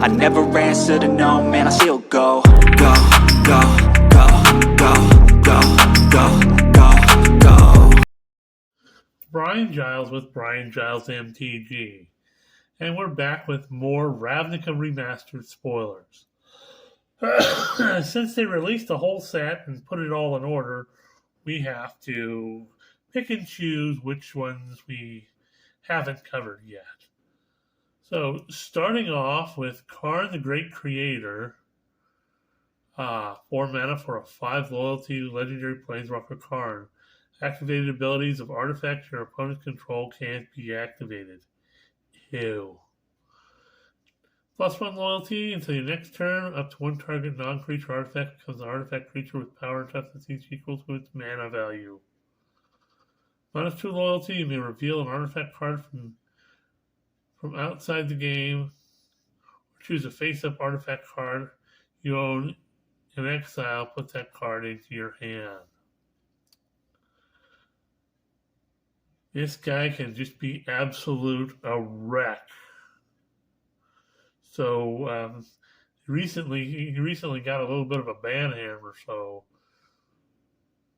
I never answer to no, man, I still go. Go, go, go, go, go, go, go, go. Brian Giles with Brian Giles MTG. And we're back with more Ravnica Remastered spoilers. Since they released the whole set and put it all in order, we have to pick and choose which ones we haven't covered yet. So, starting off with Karn the Great Creator, 4 mana for a 5 loyalty legendary planeswalker Karn. Activated abilities of artifacts your opponent's control can't be activated. Ew. +1 loyalty until your next turn. Up to one target non-creature artifact becomes an artifact creature with power and toughness each equal to its mana value. -2 loyalty, you may reveal an artifact card from outside the game, or choose a face-up artifact card you own in exile. Put that card into your hand. This guy can just be absolute a wreck. So he recently got a little bit of a ban hammer. So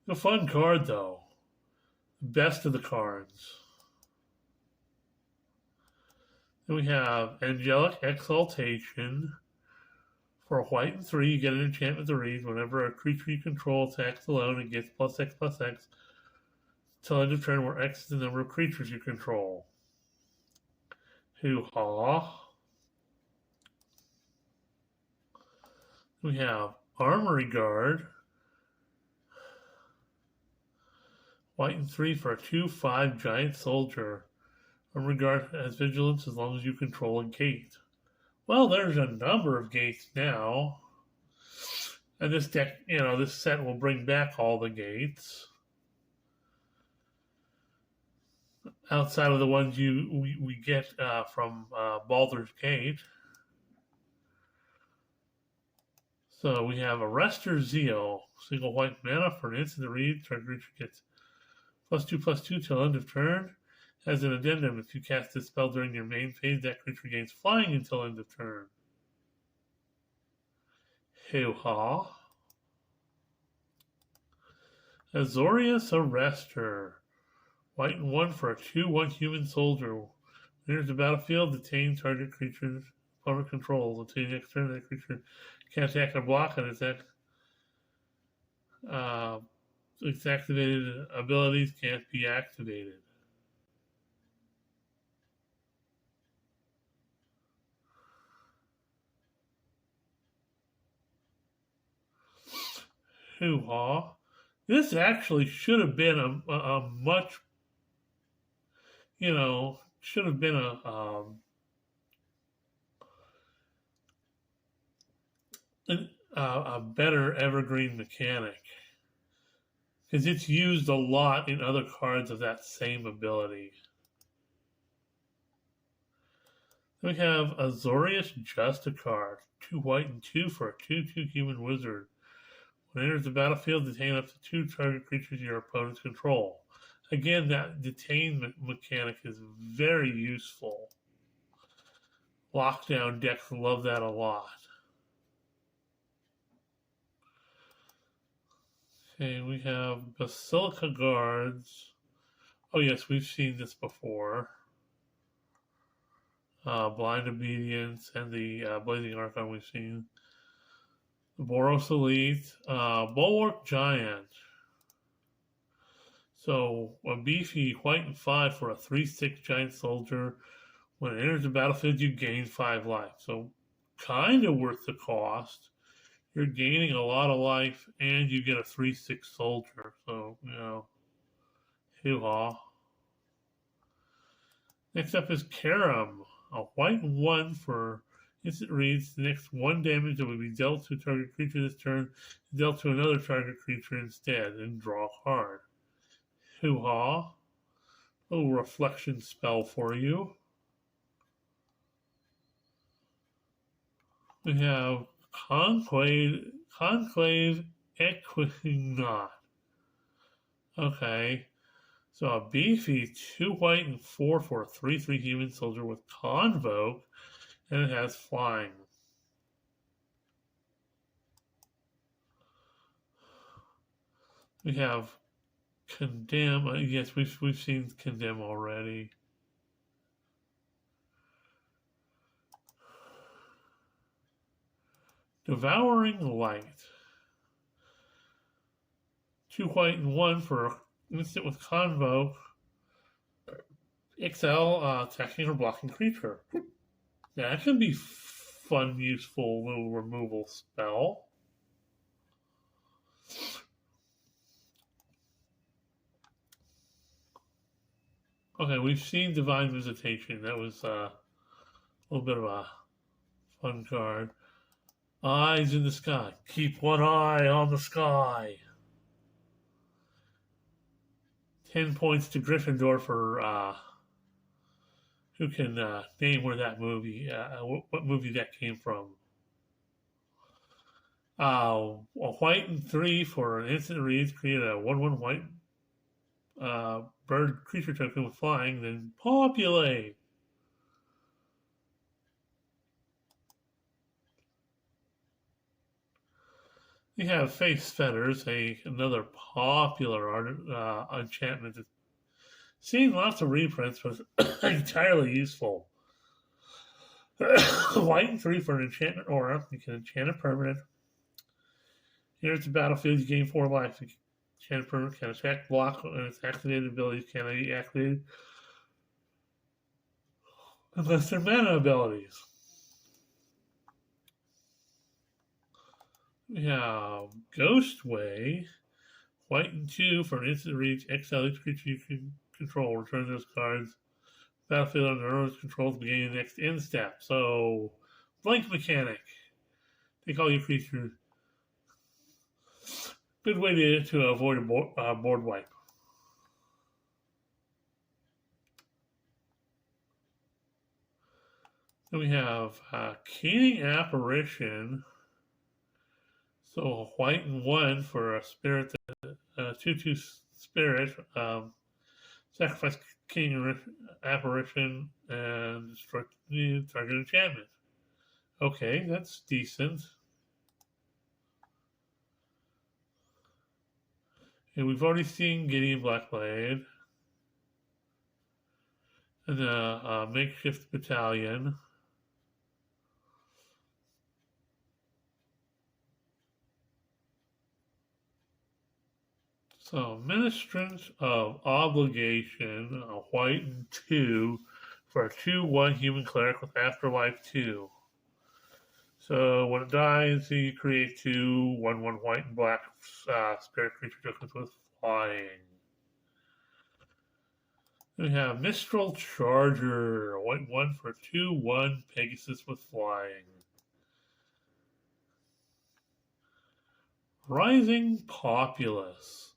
a fun card though. Best of the cards. Then we have Angelic Exaltation. For a white and 3, you get an enchantment to read. Whenever a creature you control attacks alone, it gets +X/+X. Till end of turn, where X is the number of creatures you control. Hoo-ha. We have Armory Guard. White and 3 for a 2/5 giant soldier. Armory Guard has vigilance as long as you control a gate. Well, there's a number of gates now. And this deck, this set will bring back all the gates. Outside of the ones we get from Baldur's Gate. So we have Arrestor Zeal, single white mana for an instant to read. Target creature gets +2/+2 till end of turn. As an addendum, if you cast this spell during your main phase, that creature gains flying until end of turn. Hoo-ha. Azorius Arrestor. White and 1 for a 2/1 human soldier. When it enters the battlefield, detain target creature's opponent controls. Until your next turn, that creature can't attack or block, and its activated abilities can't be activated. Hoo-ha. This actually should have been a much, should have been a better evergreen mechanic. Because it's used a lot in other cards of that same ability. Then we have Azorius Justicar. 2 white and 2 for a 2/2 human wizard. When it enters the battlefield, detain up to 2 target creatures your opponents control. Again, that detain mechanic is very useful. Lockdown decks love that a lot. Okay, we have Basilica Guards. Oh yes, we've seen this before. Blind Obedience and the Blazing Archon we've seen. Boros Elite, Bulwark Giant. So a beefy white and 5 for a 3/6 giant soldier. When it enters the battlefield, you gain 5 life. So kind of worth the cost. You're gaining a lot of life, and you get a 3/6 soldier. So hoo-ha. Next up is Karam, a white and 1 for instant reads. The next 1 damage that will be dealt to a target creature this turn is dealt to another target creature instead, and draw a card. Hoo-ha. A little reflection spell for you. We have Conclave Equinaut. Okay. So a beefy 2 white and 4 for a 3/3 human soldier with Convoke, and it has flying. We have Condemn. Yes, we've seen Condemn already. Devouring Light. 2 white and 1 for instant with Convo. XL attacking or blocking creature. That can be fun, useful little removal spell. Okay, we've seen Divine Visitation. That was a little bit of a fun card. Eyes in the sky. Keep one eye on the sky. 10 points to Gryffindor for who can name where that movie, what movie that came from. A white and 3 for an instant read. Create a 1/1 white bird creature token with flying. Then populate. We have Face Fetters, another popular art enchantment that's seen lots of reprints, but entirely useful. White and 3 for an enchantment aura. You can enchant a permanent. Here at the battlefield, you gain 4 life. Enchant a permanent can attack, block, and its activated abilities cannot be activated unless they're mana abilities. We have Ghostway. White and 2 for an instant reach. Exile each creature you can control. Return those cards. Battlefield under owner's controls beginning the next end step. So, blank mechanic. Take all your creatures. Good way to avoid a board wipe. Then we have Keening Apparition. So white and 1 for a spirit, 2/2 spirit. Sacrifice King Apparition and destroy the target enchantment. Okay, that's decent. And we've already seen Gideon Blackblade. And a makeshift battalion. So, Ministrant of Obligation, a white and 2 for a 2/1 human cleric with Afterlife 2. So, when it dies, you create 2 1/1 white and black spirit creature tokens with flying. Then we have Mistral Charger, a white 1 for a 2/1 Pegasus with flying. Rising Populace.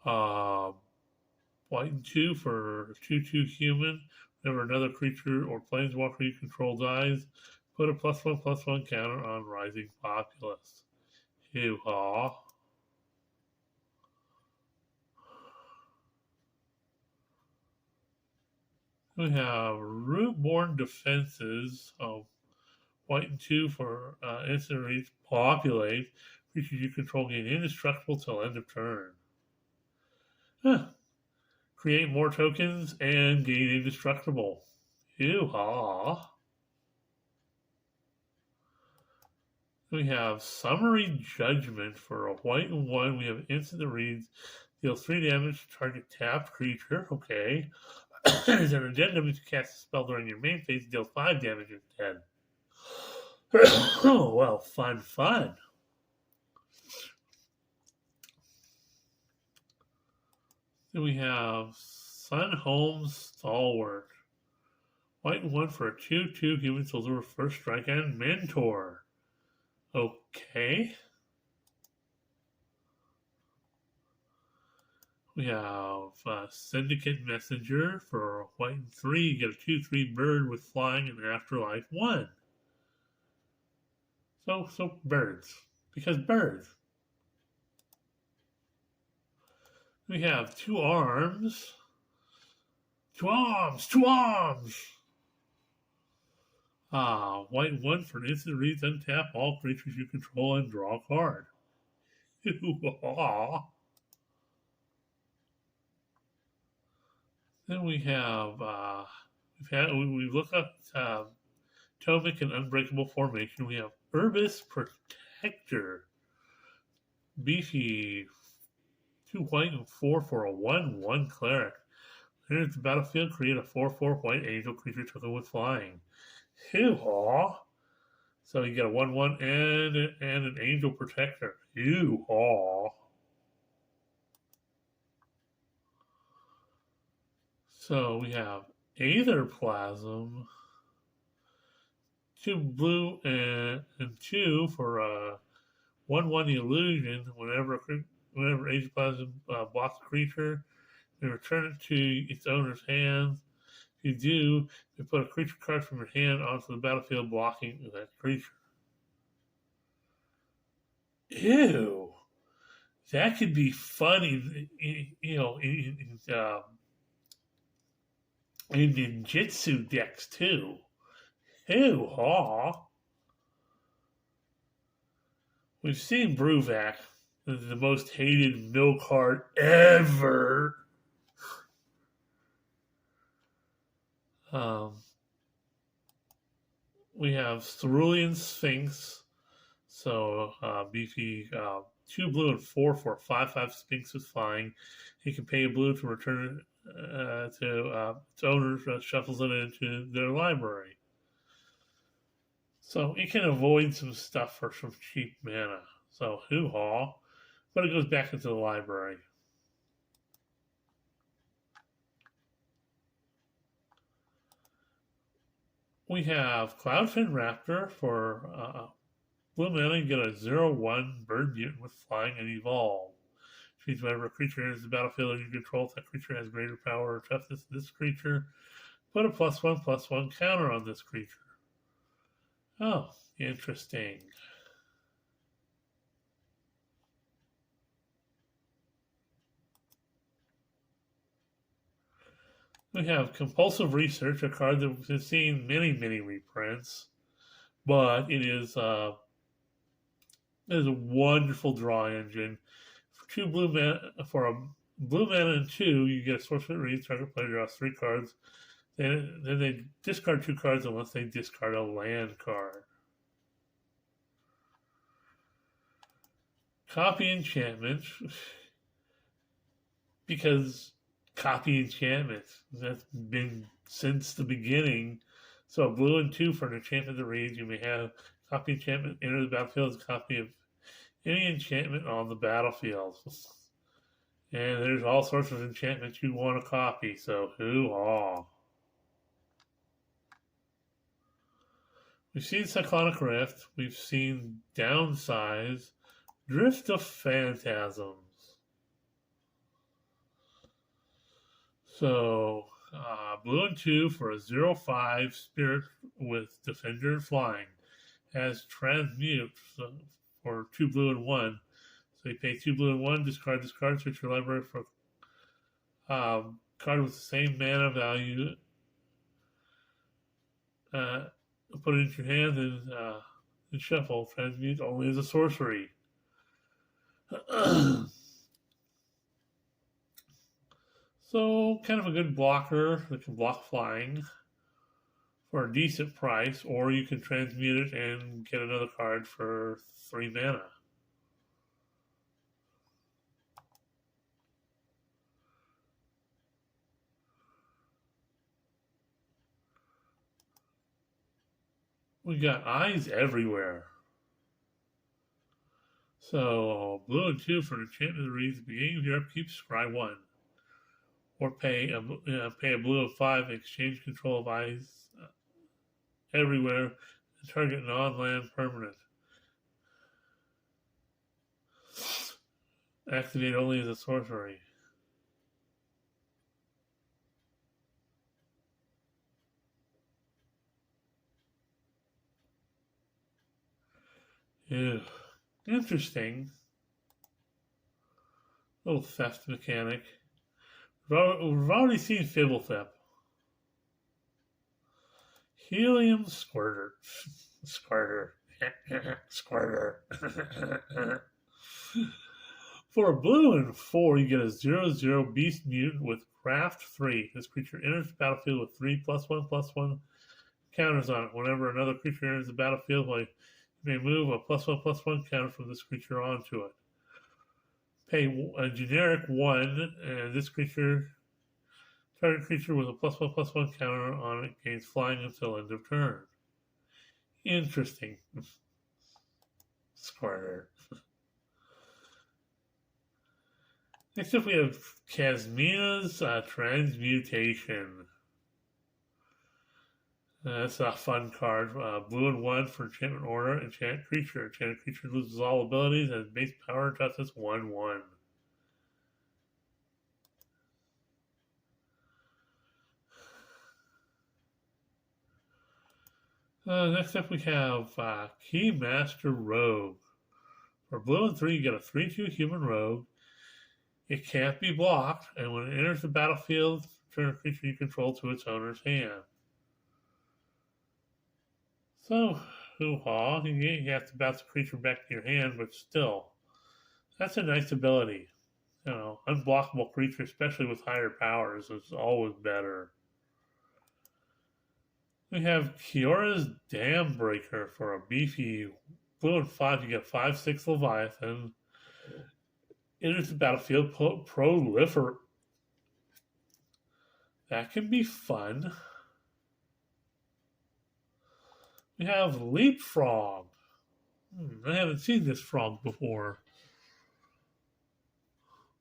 White and 2 for 2/2 human. Whenever another creature or planeswalker you control dies, put a +1/+1 counter on Rising Populace. Hoo-ha. We have Rootborn Defenses. White and 2 for instant reach. Populate. Creatures you control gain indestructible till end of turn. Create more tokens and gain indestructible. Hoo-ha. We have Summary Judgment for a white and 1. We have instant that reads, deals 3 damage to target tapped creature. Okay. As an addendum, if you cast a spell during your main phase, deals 5 damage instead. Oh, well, fun. Then we have Sunholm Stalwart. White and 1 for a 2/2 human soldier with first strike and mentor. Okay. We have Syndicate Messenger for a white and 3. You get a 2/3 bird with flying and Afterlife 1. So birds. Because birds. We have 2 arms. 2 arms! 2 arms! White and 1 for an instant reads, untap all creatures you control and draw a card. Aw. Then we look up Tomic and Unbreakable Formation. We have Urbis Protector. Beefy, 2 white and 4 for a 1/1 cleric. Enters the battlefield, create a 4/4 white angel creature token with flying. Hoo-haw! So you get a 1/1 and an angel protector. Hoo-haw! So we have Aether Plasm, 2 blue and 2 for a 1/1 illusion. Whenever Aether Plasm blocks a creature, you return it to its owner's hands. If you do, you put a creature card from your hand onto the battlefield, blocking that creature. Ew, that could be funny, in ninjutsu decks too. Ew, haw. We've seen Bruvac, the most hated mill card ever. We have Cerulean Sphinx. So beefy, 2 blue and 4 for a 5/5 Sphinx with flying. He can pay a blue to return it to its owner, shuffles it into their library. So it can avoid some stuff for some cheap mana. So hoo-haw. But it goes back into the library. We have Cloudfin Raptor for blue mana. You get a 0/1 bird mutant with flying and evolve. Which means whenever a creature enters the battlefield and you control, if that creature has greater power or toughness than this creature, put a +1/+1 counter on this creature. Oh, interesting. We have Compulsive Research, a card that has seen many, many reprints, but it is a wonderful draw engine. For a blue mana and 2, you get a Sorcerer Read. Target player draws 3 cards. Then they discard 2 cards unless they discard a land card. Copy enchantment, because copy enchantment, that's been since the beginning. So a blue and 2 for an enchantment that reads, you may have copy enchantment enter the battlefield as a copy of any enchantment on the battlefield. And there's all sorts of enchantments you want to copy, so hoo-haw. We've seen Cyclonic Rift, we've seen Downsize, Drift of Phantasms. So, blue and 2 for a 0/5 spirit with Defender and Flying. Has Transmute for 2 blue and 1. So you pay 2 blue and 1, discard this card, search your library for a card with the same mana value. Put it into your hand and shuffle. Transmute only as a sorcery. So, kind of a good blocker that can block flying for a decent price, or you can transmute it and get another card for 3 mana. We got eyes everywhere. So, blue and 2 for an enchantment that reads, beginning of your upkeep, scry 1. Or pay a blue of 5, exchange control of eyes everywhere, and target non-land permanent. Activate only as a sorcery. Ew. Interesting. Little theft mechanic. We've already seen Fibblethep. Helium Squirter. Squirter. For a blue and 4, you get a 0/0 beast mutant with craft 3. This creature enters the battlefield with 3+1/+1 counters on it. Whenever another creature enters the battlefield, you may move a +1/+1 counter from this creature onto it. Pay a generic 1, and this target creature with a +1/+1 counter on it gains flying until end of turn. Interesting. Square. Next up, we have Kasmina's Transmutation. That's a fun card. Blue and 1 for Enchantment Order. Enchant Creature. Enchanted Creature loses all abilities and base power toughness 1/1. Next up, we have Keymaster Rogue. For blue and 3, you get a 3/2 human rogue. It can't be blocked, and when it enters the battlefield, return a creature you control to its owner's hand. So, hoo-ha, you have to bounce the creature back to your hand, but still, that's a nice ability. You know, unblockable creature, especially with higher powers, is always better. We have Kiora's Dam Breaker for a beefy blue and 5. You get 5/6 Leviathan. Enters the battlefield, proliferate. That can be fun. We have Leapfrog. I haven't seen this frog before.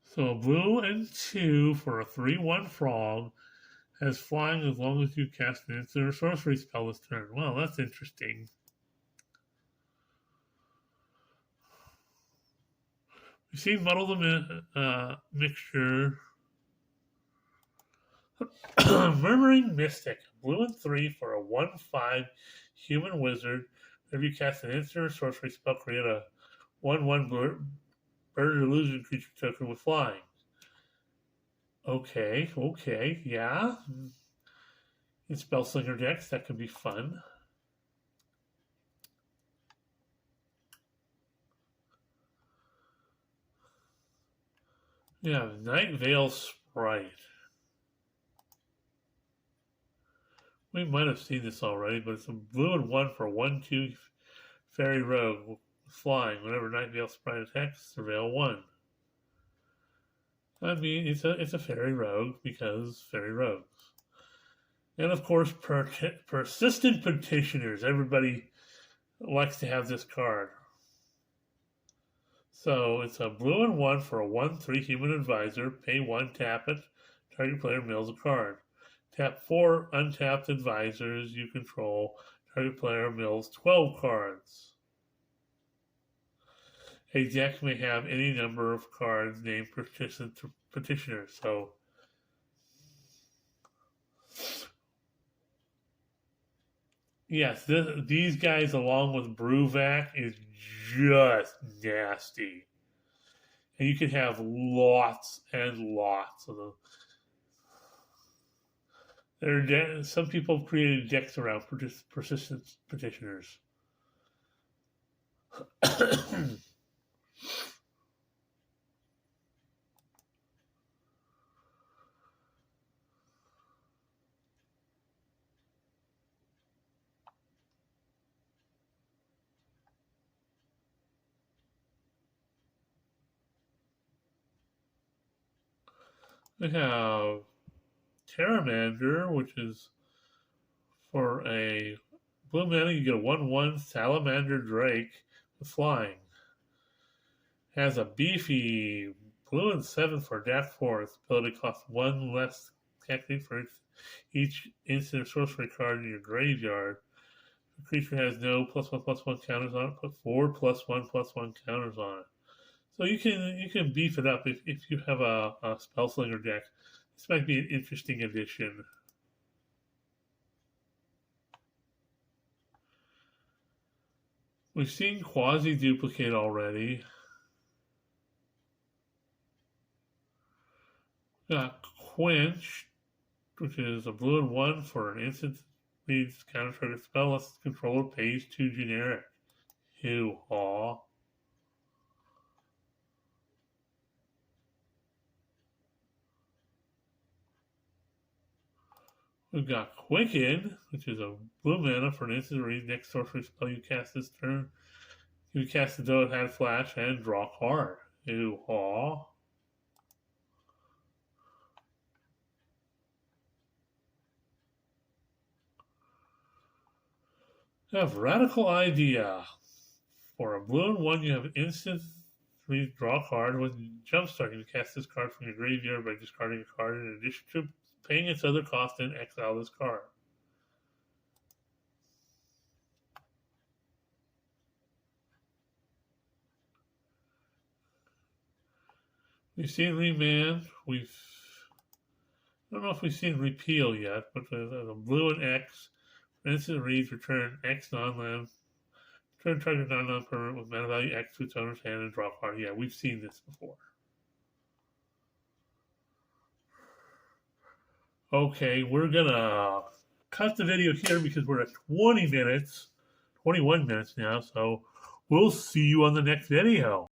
So blue and 2 for a 3/1 frog. Has flying as long as you cast an instant or sorcery spell this turn. Well, that's interesting. We've seen Muddle the Mixture. Murmuring Mystic. Blue and 3 for a 1/5 human wizard. If you cast an instant or sorcery spell, create a 1/1 bird illusion creature token with flying. Okay, yeah. In Spellslinger decks, that could be fun. Yeah, Night Veil Sprite. We might have seen this already, but it's a blue and 1 for 1/2 Fairy Rogue flying. Whenever Night Veil Sprite attacks, surveil 1. I mean, it's a Fairy Rogue because Fairy Rogues. And of course, Persistent Petitioners. Everybody likes to have this card. So it's a blue and 1 for a 1/3 Human Advisor. Pay 1, tap it. Target player mills a card. Tap 4 untapped advisors you control. Target player mills 12 cards. A deck may have any number of cards named Petitioners. So yes, these guys along with Bruvac is just nasty. And you can have lots and lots of them. Some people have created decks around persistent petitioners. We have Terramander, which is for a blue mana, you get a 1/1 Salamander Drake with flying. Has a beefy blue and 7 for Adapt 4. Its ability costs 1 less technique for each instant or sorcery card in your graveyard. The creature has no +1/+1 counters on it. Put 4 +1/+1 counters on it. So you can beef it up if you have a Spellslinger deck. This might be an interesting addition. We've seen Quasi-Duplicate already. Got Quench, which is a blue and 1 for an instant leads counter target spell unless the controller pays 2 generic. Hoo-haw. We've got Quicken, which is a blue mana for an instant read. Next sorcery spell you cast this turn. You cast the Doe had flash and draw a card. Ew, aw. I have Radical Idea. For a blue and 1, you have instant 3 draw a card. When you jumpstart, you cast this card from your graveyard by discarding a card in addition to paying its other cost and exile this card. We've seen Remand. I don't know if we've seen Repeal yet, but the blue and X. For instant reads, return X non-land. Return target non-land permanent with mana value X to its owner's hand and draw a card. Yeah, we've seen this before. Okay, we're gonna cut the video here because we're at 20 minutes, 21 minutes now, so we'll see you on the next video.